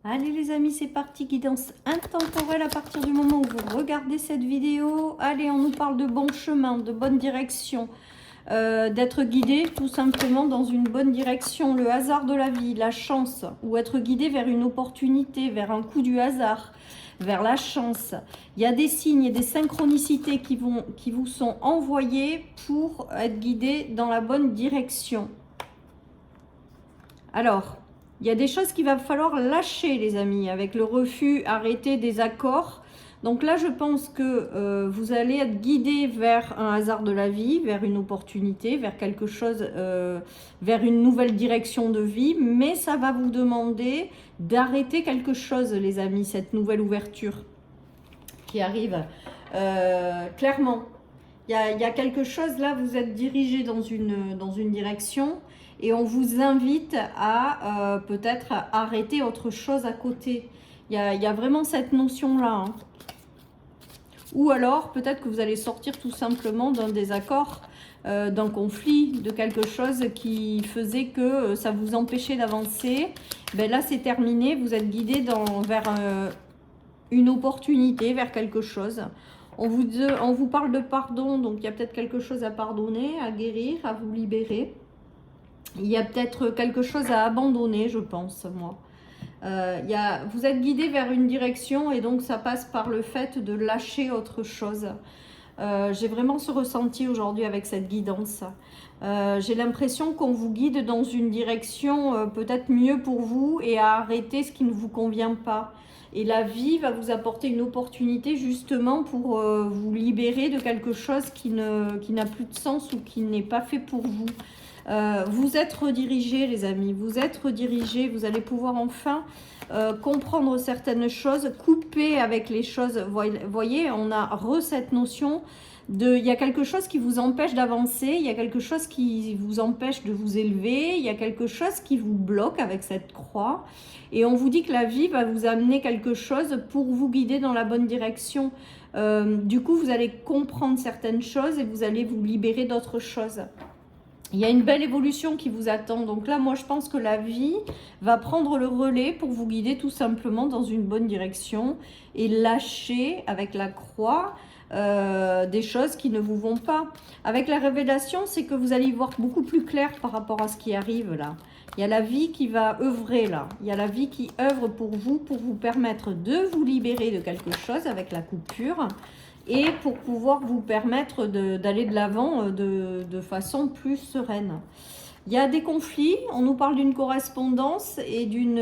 Allez les amis, c'est parti, guidance intemporelle à partir du moment où vous regardez cette vidéo. Allez, on nous parle de bon chemin, de bonne direction, d'être guidé tout simplement dans une bonne direction, le hasard de la vie, la chance, ou être guidé vers une opportunité, vers un coup du hasard, vers la chance. Il y a des signes et des synchronicités qui vous sont envoyés pour être guidé dans la bonne direction. Alors, il y a des choses qu'il va falloir lâcher, les amis, avec le refus, arrêter des accords. Donc là, je pense que vous allez être guidé vers un hasard de la vie, vers une opportunité, vers quelque chose, vers une nouvelle direction de vie. Mais ça va vous demander d'arrêter quelque chose, les amis, cette nouvelle ouverture qui arrive. Clairement, il y a quelque chose là, vous êtes dirigé dans une direction. Et on vous invite à peut-être arrêter autre chose à côté. Il y a vraiment cette notion-là. Hein. Ou alors, peut-être que vous allez sortir tout simplement d'un désaccord, d'un conflit, de quelque chose qui faisait que ça vous empêchait d'avancer. Ben là, c'est terminé. Vous êtes guidé vers une opportunité, vers quelque chose. On vous parle de pardon, donc il y a peut-être quelque chose à pardonner, à guérir, à vous libérer. Il y a peut-être quelque chose à abandonner, je pense, moi. Vous êtes guidé vers une direction et donc ça passe par le fait de lâcher autre chose. J'ai vraiment ce ressenti aujourd'hui avec cette guidance. J'ai l'impression qu'on vous guide dans une direction peut-être mieux pour vous et à arrêter ce qui ne vous convient pas. Et la vie va vous apporter une opportunité justement pour vous libérer de quelque chose qui n'a plus de sens ou qui n'est pas fait pour vous. Vous êtes redirigés, les amis, vous êtes redirigés, vous allez pouvoir enfin comprendre certaines choses, couper avec les choses. Voyez, on a cette notion il y a quelque chose qui vous empêche d'avancer, il y a quelque chose qui vous empêche de vous élever, il y a quelque chose qui vous bloque avec cette croix. Et on vous dit que la vie va vous amener quelque chose pour vous guider dans la bonne direction. Du coup, vous allez comprendre certaines choses et vous allez vous libérer d'autres choses. Il y a une belle évolution qui vous attend. Donc là, moi, je pense que la vie va prendre le relais pour vous guider tout simplement dans une bonne direction et lâcher avec la croix des choses qui ne vous vont pas. Avec la révélation, c'est que vous allez y voir beaucoup plus clair par rapport à ce qui arrive là. Il y a la vie qui va œuvrer là. Il y a la vie qui œuvre pour vous permettre de vous libérer de quelque chose avec la coupure. Et pour pouvoir vous permettre d'aller de l'avant de façon plus sereine. Il y a des conflits, on nous parle d'une correspondance et d'une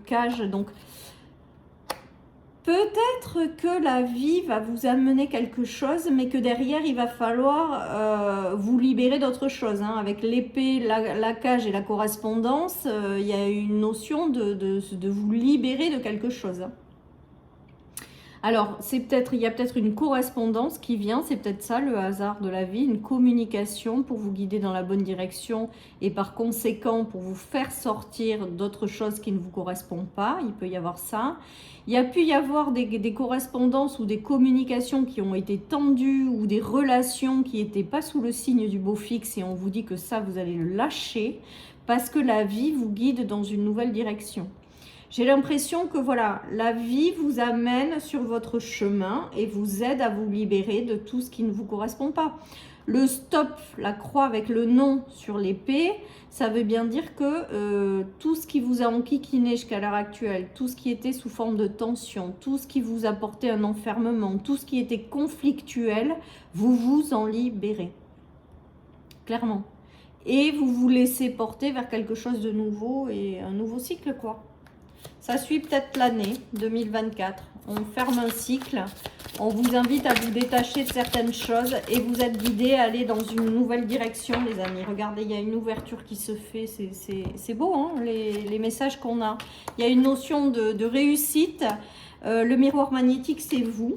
cage. Donc, peut-être que la vie va vous amener quelque chose, mais que derrière, il va falloir vous libérer d'autre chose. Hein. Avec l'épée, la cage et la correspondance, il y a une notion de vous libérer de quelque chose. Alors, il y a peut-être une correspondance qui vient, c'est peut-être ça le hasard de la vie, une communication pour vous guider dans la bonne direction et par conséquent pour vous faire sortir d'autres choses qui ne vous correspondent pas, il peut y avoir ça. Il y a pu y avoir des correspondances ou des communications qui ont été tendues ou des relations qui n'étaient pas sous le signe du beau fixe et on vous dit que ça, vous allez le lâcher parce que la vie vous guide dans une nouvelle direction. J'ai l'impression que voilà, la vie vous amène sur votre chemin et vous aide à vous libérer de tout ce qui ne vous correspond pas. Le stop, la croix avec le non sur l'épée, ça veut bien dire que tout ce qui vous a enquiquiné jusqu'à l'heure actuelle, tout ce qui était sous forme de tension, tout ce qui vous apportait un enfermement, tout ce qui était conflictuel, vous vous en libérez. Clairement. Et vous vous laissez porter vers quelque chose de nouveau et un nouveau cycle, quoi. Ça suit peut-être l'année 2024. On ferme un cycle. On vous invite à vous détacher de certaines choses et vous êtes guidé à aller dans une nouvelle direction, les amis. Regardez, il y a une ouverture qui se fait. C'est beau, hein, les messages qu'on a. Il y a une notion de réussite. Le miroir magnétique, c'est vous.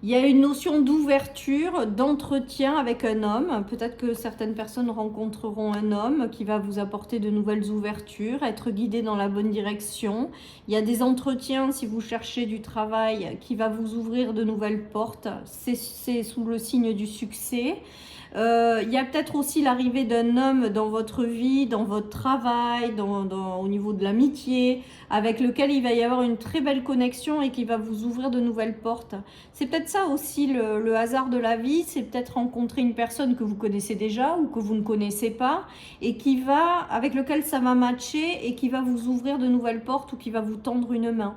Il y a une notion d'ouverture, d'entretien avec un homme. Peut-être que certaines personnes rencontreront un homme qui va vous apporter de nouvelles ouvertures, être guidé dans la bonne direction. Il y a des entretiens, si vous cherchez du travail, qui va vous ouvrir de nouvelles portes. C'est sous le signe du succès. Il y a peut-être aussi l'arrivée d'un homme dans votre vie, dans votre travail, au niveau de l'amitié, avec lequel il va y avoir une très belle connexion et qui va vous ouvrir de nouvelles portes. C'est peut-être ça aussi le hasard de la vie, c'est peut-être rencontrer une personne que vous connaissez déjà ou que vous ne connaissez pas et avec lequel ça va matcher et qui va vous ouvrir de nouvelles portes ou qui va vous tendre une main.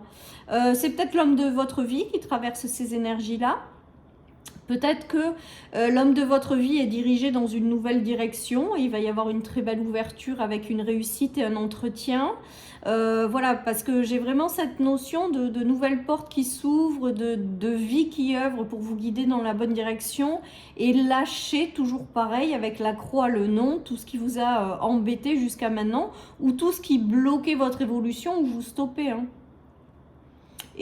C'est peut-être l'homme de votre vie qui traverse ces énergies-là. Peut-être que l'homme de votre vie est dirigé dans une nouvelle direction et il va y avoir une très belle ouverture avec une réussite et un entretien. Voilà, parce que j'ai vraiment cette notion de nouvelles portes qui s'ouvrent, de vie qui œuvre pour vous guider dans la bonne direction et lâcher, toujours pareil, avec la croix, le non, tout ce qui vous a embêté jusqu'à maintenant ou tout ce qui bloquait votre évolution ou vous stoppez. Hein.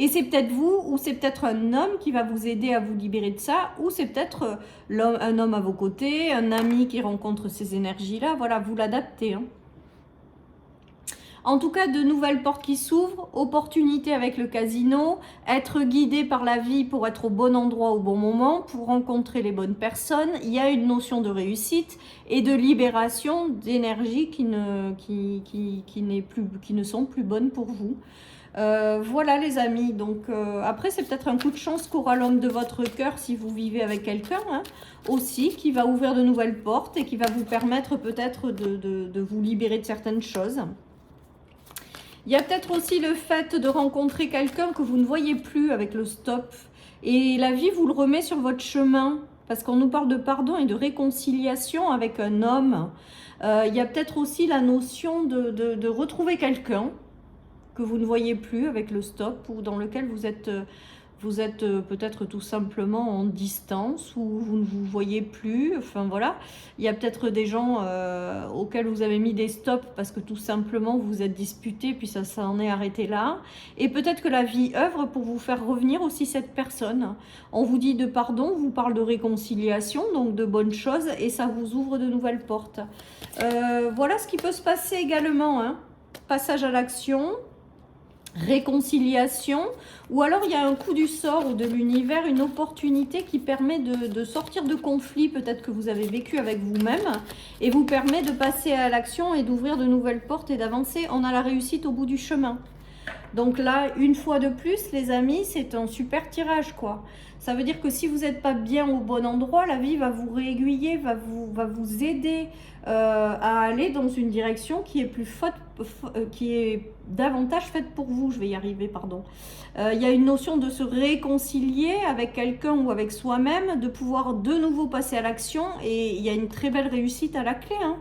Et c'est peut-être vous, ou c'est peut-être un homme qui va vous aider à vous libérer de ça, ou c'est peut-être un homme à vos côtés, un ami qui rencontre ces énergies-là. Voilà, vous l'adaptez. Hein. En tout cas, de nouvelles portes qui s'ouvrent, opportunité avec le casino, être guidé par la vie pour être au bon endroit au bon moment, pour rencontrer les bonnes personnes. Il y a une notion de réussite et de libération d'énergie qui ne sont plus bonnes pour vous. Voilà les amis, donc après c'est peut-être un coup de chance qu'aura l'homme de votre cœur si vous vivez avec quelqu'un hein, aussi, qui va ouvrir de nouvelles portes et qui va vous permettre peut-être de vous libérer de certaines choses. Il y a peut-être aussi le fait de rencontrer quelqu'un que vous ne voyez plus avec le stop et la vie vous le remet sur votre chemin parce qu'on nous parle de pardon et de réconciliation avec un homme. Il y a peut-être aussi la notion de retrouver quelqu'un que vous ne voyez plus avec le stop ou dans lequel vous êtes peut-être tout simplement en distance ou vous ne vous voyez plus. Enfin voilà, il y a peut-être des gens auxquels vous avez mis des stops parce que tout simplement vous êtes disputés puis ça en est arrêté là. Et peut-être que la vie œuvre pour vous faire revenir aussi cette personne. On vous dit de pardon, on vous parle de réconciliation, donc de bonnes choses et ça vous ouvre de nouvelles portes. Voilà ce qui peut se passer également. Hein. Passage à l'action. Réconciliation, ou alors il y a un coup du sort ou de l'univers, une opportunité qui permet de sortir de conflits peut-être que vous avez vécu avec vous-même et vous permet de passer à l'action et d'ouvrir de nouvelles portes et d'avancer. On a la réussite au bout du chemin. Donc là, une fois de plus, les amis, c'est un super tirage, quoi. Ça veut dire que si vous n'êtes pas bien au bon endroit, la vie va vous réaiguiller, va vous aider à aller dans une direction qui est qui est davantage faite pour vous. Je vais y arriver, pardon. Il y a une notion de se réconcilier avec quelqu'un ou avec soi-même, de pouvoir de nouveau passer à l'action et il y a une très belle réussite à la clé, hein.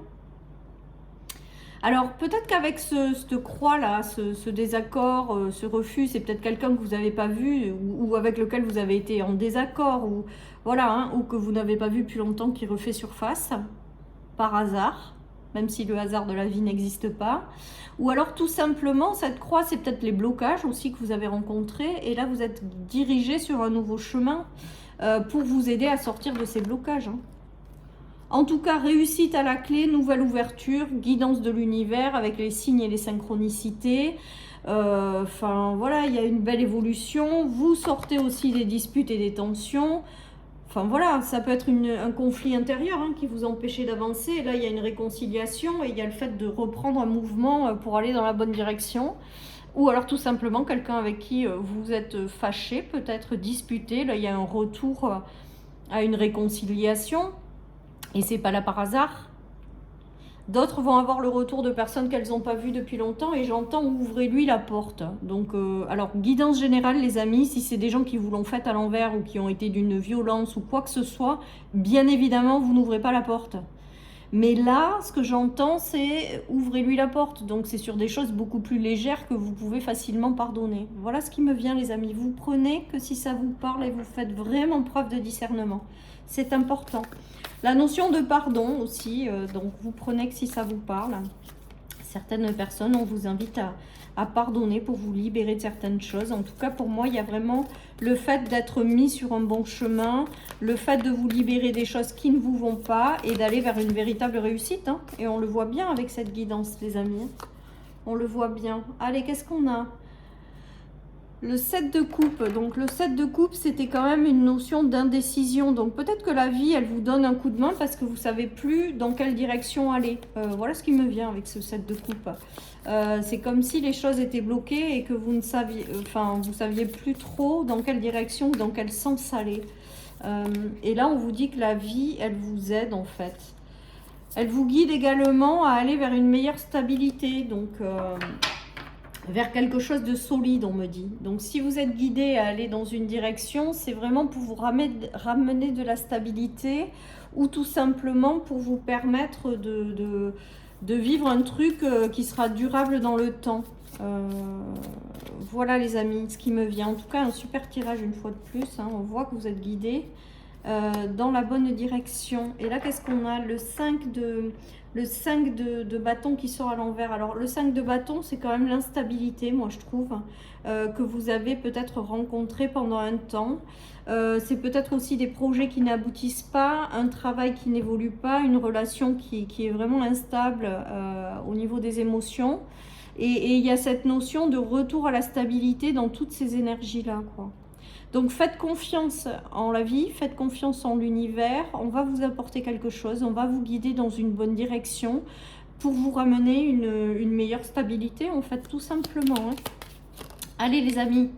Alors, peut-être qu'avec cette croix-là, ce désaccord, ce refus, c'est peut-être quelqu'un que vous n'avez pas vu ou avec lequel vous avez été en désaccord ou, voilà, hein, ou que vous n'avez pas vu depuis longtemps qui refait surface, par hasard, même si le hasard de la vie n'existe pas. Ou alors, tout simplement, cette croix, c'est peut-être les blocages aussi que vous avez rencontrés et là, vous êtes dirigé sur un nouveau chemin pour vous aider à sortir de ces blocages, hein. En tout cas, réussite à la clé, nouvelle ouverture, guidance de l'univers avec les signes et les synchronicités. Enfin, voilà, il y a une belle évolution. Vous sortez aussi des disputes et des tensions. Enfin, voilà, ça peut être un conflit intérieur hein, qui vous empêchait d'avancer. Là, il y a une réconciliation et il y a le fait de reprendre un mouvement pour aller dans la bonne direction. Ou alors tout simplement quelqu'un avec qui vous êtes fâché, peut-être disputé. Là, il y a un retour à une réconciliation. Et c'est pas là par hasard. D'autres vont avoir le retour de personnes qu'elles n'ont pas vues depuis longtemps et j'entends ouvrez-lui la porte. Donc, alors, guidance générale, les amis, si c'est des gens qui vous l'ont fait à l'envers ou qui ont été d'une violence ou quoi que ce soit, bien évidemment, vous n'ouvrez pas la porte. Mais là, ce que j'entends, c'est ouvrez-lui la porte. Donc, c'est sur des choses beaucoup plus légères que vous pouvez facilement pardonner. Voilà ce qui me vient, les amis. Vous prenez que si ça vous parle et vous faites vraiment preuve de discernement. C'est important. La notion de pardon aussi, donc vous prenez que si ça vous parle. Certaines personnes, on vous invite à pardonner pour vous libérer de certaines choses. En tout cas, pour moi, il y a vraiment le fait d'être mis sur un bon chemin, le fait de vous libérer des choses qui ne vous vont pas et d'aller vers une véritable réussite, hein. Et on le voit bien avec cette guidance, les amis. On le voit bien. Allez, qu'est-ce qu'on a ? Le 7 de coupe, donc le 7 de coupe, c'était quand même une notion d'indécision. Donc peut-être que la vie, elle vous donne un coup de main parce que vous savez plus dans quelle direction aller. Voilà ce qui me vient avec ce 7 de coupe. C'est comme si les choses étaient bloquées et que vous ne saviez, vous saviez plus trop dans quelle direction ou dans quel sens aller. Et là, on vous dit que la vie, elle vous aide en fait. Elle vous guide également à aller vers une meilleure stabilité. Donc vers quelque chose de solide, on me dit. Donc si vous êtes guidé à aller dans une direction, c'est vraiment pour vous ramener de la stabilité ou tout simplement pour vous permettre de vivre un truc qui sera durable dans le temps. Voilà les amis, ce qui me vient. En tout cas, un super tirage une fois de plus. Hein. On voit que vous êtes guidés dans la bonne direction. Et là, qu'est-ce qu'on a? Le 5 de bâton qui sort à l'envers. Alors, le 5 de bâton, c'est quand même l'instabilité, moi, je trouve, que vous avez peut-être rencontré pendant un temps. C'est peut-être aussi des projets qui n'aboutissent pas, un travail qui n'évolue pas, une relation qui est vraiment instable au niveau des émotions. Et il y a cette notion de retour à la stabilité dans toutes ces énergies-là, quoi. Donc faites confiance en la vie, faites confiance en l'univers, on va vous apporter quelque chose, on va vous guider dans une bonne direction pour vous ramener une meilleure stabilité, en fait, tout simplement. Hein. Allez les amis,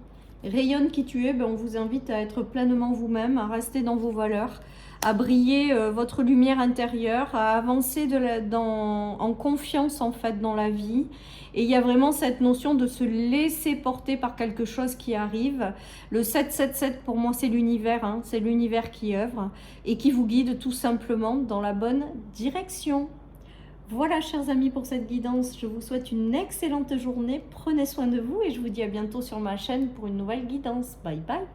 rayonne qui tu es, ben, on vous invite à être pleinement vous-même, à rester dans vos valeurs, à briller votre lumière intérieure, à avancer en confiance en fait dans la vie. Et il y a vraiment cette notion de se laisser porter par quelque chose qui arrive. Le 777 pour moi c'est l'univers, hein, c'est l'univers qui œuvre et qui vous guide tout simplement dans la bonne direction. Voilà chers amis pour cette guidance, je vous souhaite une excellente journée, prenez soin de vous et je vous dis à bientôt sur ma chaîne pour une nouvelle guidance. Bye bye.